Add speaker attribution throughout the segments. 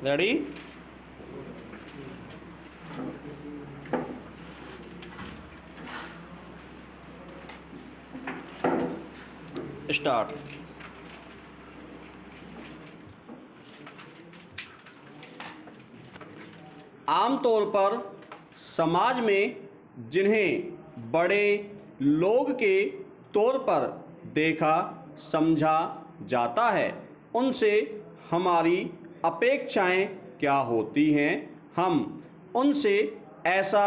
Speaker 1: Ready? Start. आमतौर पर समाज में जिन्हें बड़े लोग के तौर पर देखा समझा जाता है, उनसे हमारी अपेक्षाएं क्या होती हैं? हम उनसे ऐसा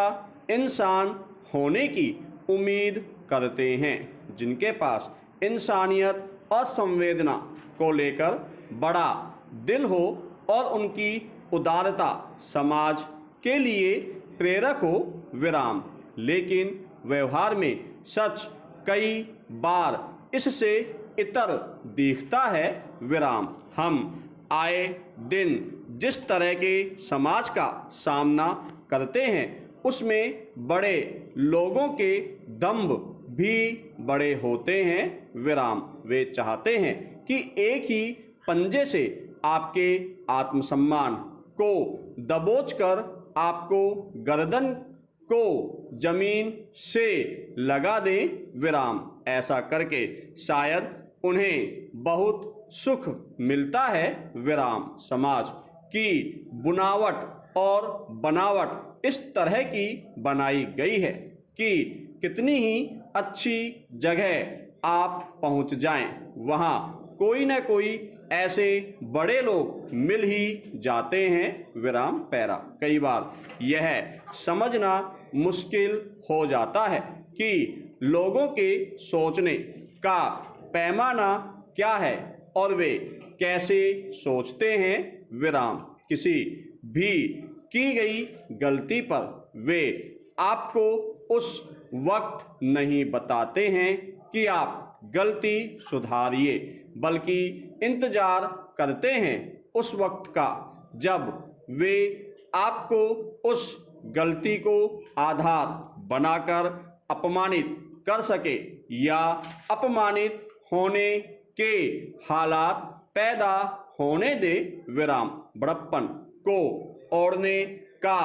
Speaker 1: इंसान होने की उम्मीद करते हैं जिनके पास इंसानियत और संवेदना को लेकर बड़ा दिल हो और उनकी उदारता समाज के लिए प्रेरक हो। विराम। लेकिन व्यवहार में सच कई बार इससे इतर दिखता है। विराम। हम आए दिन जिस तरह के समाज का सामना करते हैं उसमें बड़े लोगों के दंभ भी बड़े होते हैं। विराम। वे चाहते हैं कि एक ही पंजे से आपके आत्मसम्मान को दबोचकर आपको गर्दन को जमीन से लगा दें। विराम। ऐसा करके शायद उन्हें बहुत सुख मिलता है। विराम। समाज की बुनावट और बनावट इस तरह की बनाई गई है कि कितनी ही अच्छी जगह आप पहुंच जाएं, वहां कोई न कोई ऐसे बड़े लोग मिल ही जाते हैं। विराम। पैरा। कई बार यह समझना मुश्किल हो जाता है कि लोगों के सोचने का पैमाना क्या है और वे कैसे सोचते हैं। विराम। किसी भी की गई गलती पर वे आपको उस वक्त नहीं बताते हैं कि आप गलती सुधारिए, बल्कि इंतजार करते हैं उस वक्त का जब वे आपको उस गलती को आधार बनाकर अपमानित कर सके या अपमानित होने के हालात पैदा होने दे। विराम। बड़प्पन को ओढ़ने का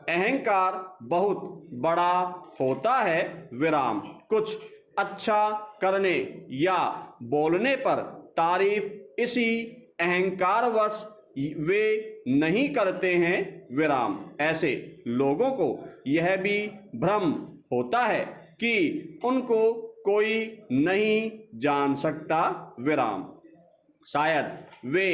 Speaker 1: अहंकार बहुत बड़ा होता है। विराम। कुछ अच्छा करने या बोलने पर तारीफ इसी अहंकारवश वे नहीं करते हैं। विराम। ऐसे लोगों को यह भी भ्रम होता है कि उनको कोई नहीं जान सकता। विराम। शायद वे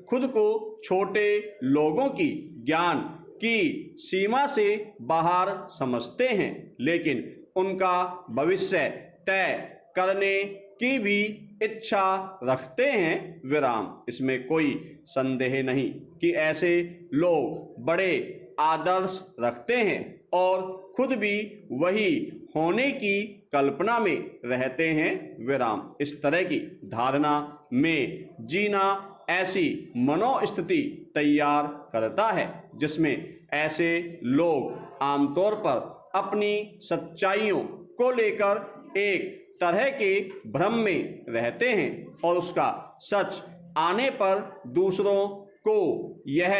Speaker 1: खुद को छोटे लोगों की ज्ञान की सीमा से बाहर समझते हैं, लेकिन उनका भविष्य तय करने की भी इच्छा रखते हैं। विराम। इसमें कोई संदेह नहीं कि ऐसे लोग बड़े आदर्श रखते हैं और खुद भी वही होने की कल्पना में रहते हैं। विराम। इस तरह की धारणा में जीना ऐसी मनोस्थिति तैयार करता है जिसमें ऐसे लोग आमतौर पर अपनी सच्चाइयों को लेकर एक तरह के भ्रम में रहते हैं और उसका सच आने पर दूसरों को यह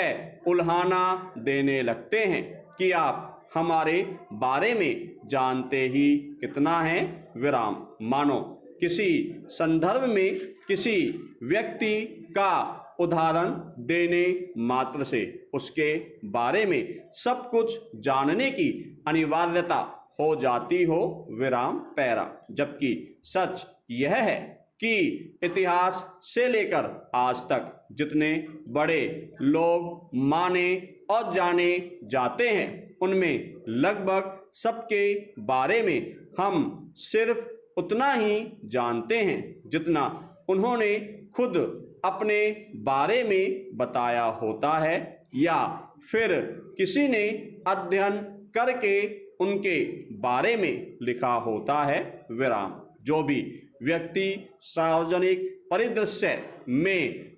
Speaker 1: उल्हाना देने लगते हैं कि आप हमारे बारे में जानते ही कितना है। विराम। मानो किसी संदर्भ में किसी व्यक्ति का उदाहरण देने मात्र से उसके बारे में सब कुछ जानने की अनिवार्यता हो जाती हो। विराम। पैरा। जबकि सच यह है कि इतिहास से लेकर आज तक जितने बड़े लोग माने और जाने जाते हैं उनमें लगभग सबके बारे में हम सिर्फ उतना ही जानते हैं जितना उन्होंने खुद अपने बारे में बताया होता है या फिर किसी ने अध्ययन करके उनके बारे में लिखा होता है। विराम। जो भी व्यक्ति सार्वजनिक परिदृश्य में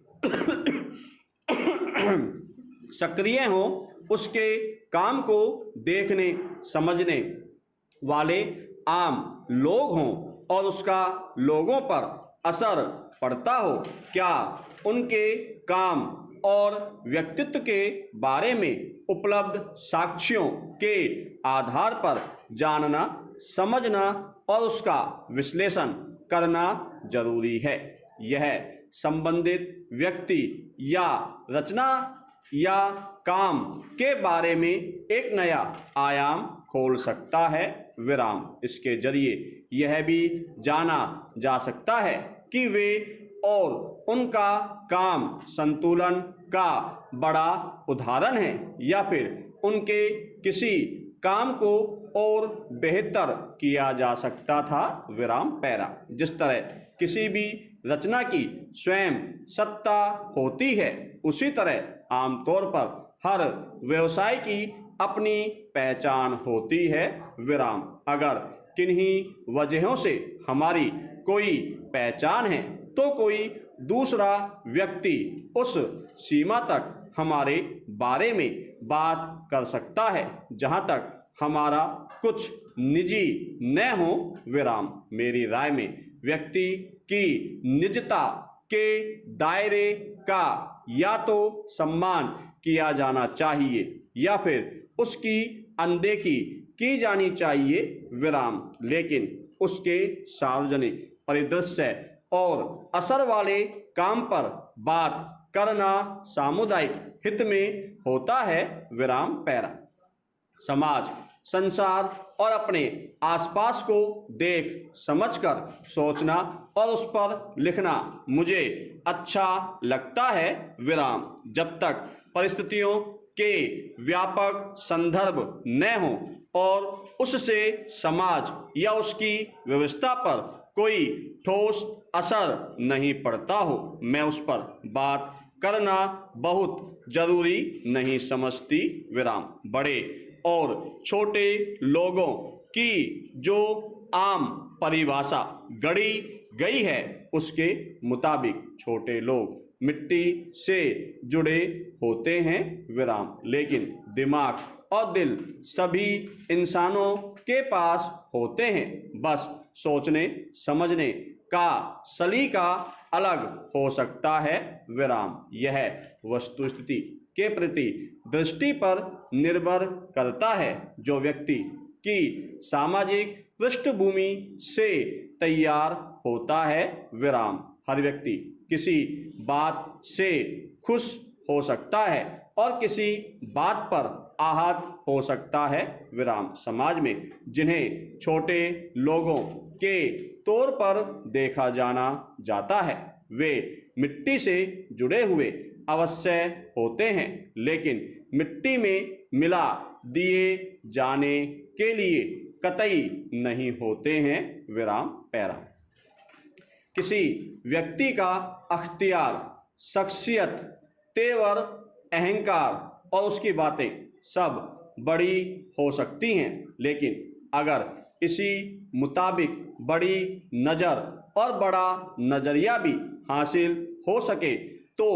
Speaker 1: सक्रिय हो, उसके काम को देखने समझने वाले आम लोग हों और उसका लोगों पर असर पड़ता हो, क्या उनके काम और व्यक्तित्व के बारे में उपलब्ध साक्ष्यों के आधार पर जानना, समझना और उसका विश्लेषण करना जरूरी है। यह संबंधित व्यक्ति या रचना या काम के बारे में एक नया आयाम खोल सकता है। विराम। इसके जरिए यह भी जाना जा सकता है कि वे और उनका काम संतुलन का बड़ा उदाहरण है या फिर उनके किसी काम को और बेहतर किया जा सकता था। विराम पैरा। जिस तरह किसी भी रचना की स्वयं सत्ता होती है, उसी तरह आमतौर पर हर व्यवसाय की अपनी पहचान होती है। विराम। अगर किन्हीं वजहों से हमारी कोई पहचान है तो कोई दूसरा व्यक्ति उस सीमा तक हमारे बारे में बात कर सकता है जहां तक हमारा कुछ निजी न हो। विराम। मेरी राय में व्यक्ति की निजता के दायरे का या तो सम्मान किया जाना चाहिए या फिर उसकी अनदेखी की जानी चाहिए। विराम। लेकिन उसके सार्वजनिक परिदृश्य और असर वाले काम पर बात करना सामुदायिक हित में होता है। विराम पैरा। समाज, संसार और अपने आसपास को देख समझकर सोचना और उस पर लिखना मुझे अच्छा लगता है। विराम। जब तक परिस्थितियों के व्यापक संदर्भ न हो और उससे समाज या उसकी व्यवस्था पर कोई ठोस असर नहीं पड़ता हो, मैं उस पर बात करना बहुत जरूरी नहीं समझती। विराम। बड़े और छोटे लोगों की जो आम परिभाषा गढ़ी गई है उसके मुताबिक छोटे लोग मिट्टी से जुड़े होते हैं। विराम। लेकिन दिमाग और दिल सभी इंसानों के पास होते हैं, बस सोचने समझने का सलीका अलग हो सकता है। विराम। यह वस्तुस्थिति के प्रति दृष्टि पर निर्भर करता है जो व्यक्ति की सामाजिक पृष्ठभूमि से तैयार होता है। विराम। हर व्यक्ति किसी बात से खुश हो सकता है और किसी बात पर आहत हो सकता है। विराम। समाज में जिन्हें छोटे लोगों के तौर पर देखा जाना जाता है वे मिट्टी से जुड़े हुए अवश्य होते हैं, लेकिन मिट्टी में मिला दिए जाने के लिए कतई नहीं होते हैं। विराम पैरा। किसी व्यक्ति का अख्तियार, शख्सियत, तेवर, अहंकार और उसकी बातें सब बड़ी हो सकती हैं, लेकिन अगर इसी मुताबिक बड़ी नज़र और बड़ा नज़रिया भी हासिल हो सके तो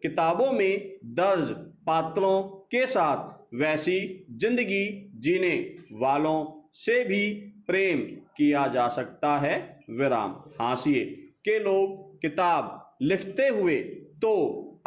Speaker 1: किताबों में दर्ज पात्रों के साथ वैसी जिंदगी जीने वालों से भी प्रेम किया जा सकता है। विराम। हाशिए के लोग किताब लिखते हुए तो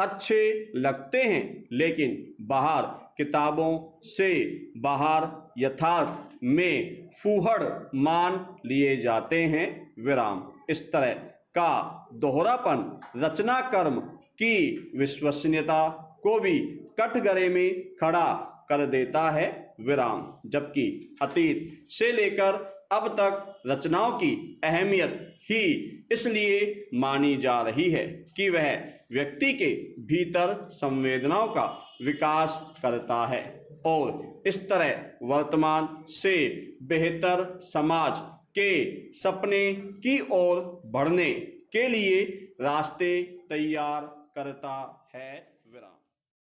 Speaker 1: अच्छे लगते हैं, लेकिन बाहर किताबों से बाहर यथार्थ में फूहड़ मान लिए जाते हैं। विराम। इस तरह का दोहरापन रचना कर्म की विश्वसनीयता को भी कठघरे में खड़ा कर देता है। विराम। जबकि अतीत से लेकर अब तक रचनाओं की अहमियत ही इसलिए मानी जा रही है कि वह व्यक्ति के भीतर संवेदनाओं का विकास करता है और इस तरह वर्तमान से बेहतर समाज के सपने की ओर बढ़ने के लिए रास्ते तैयार करता है।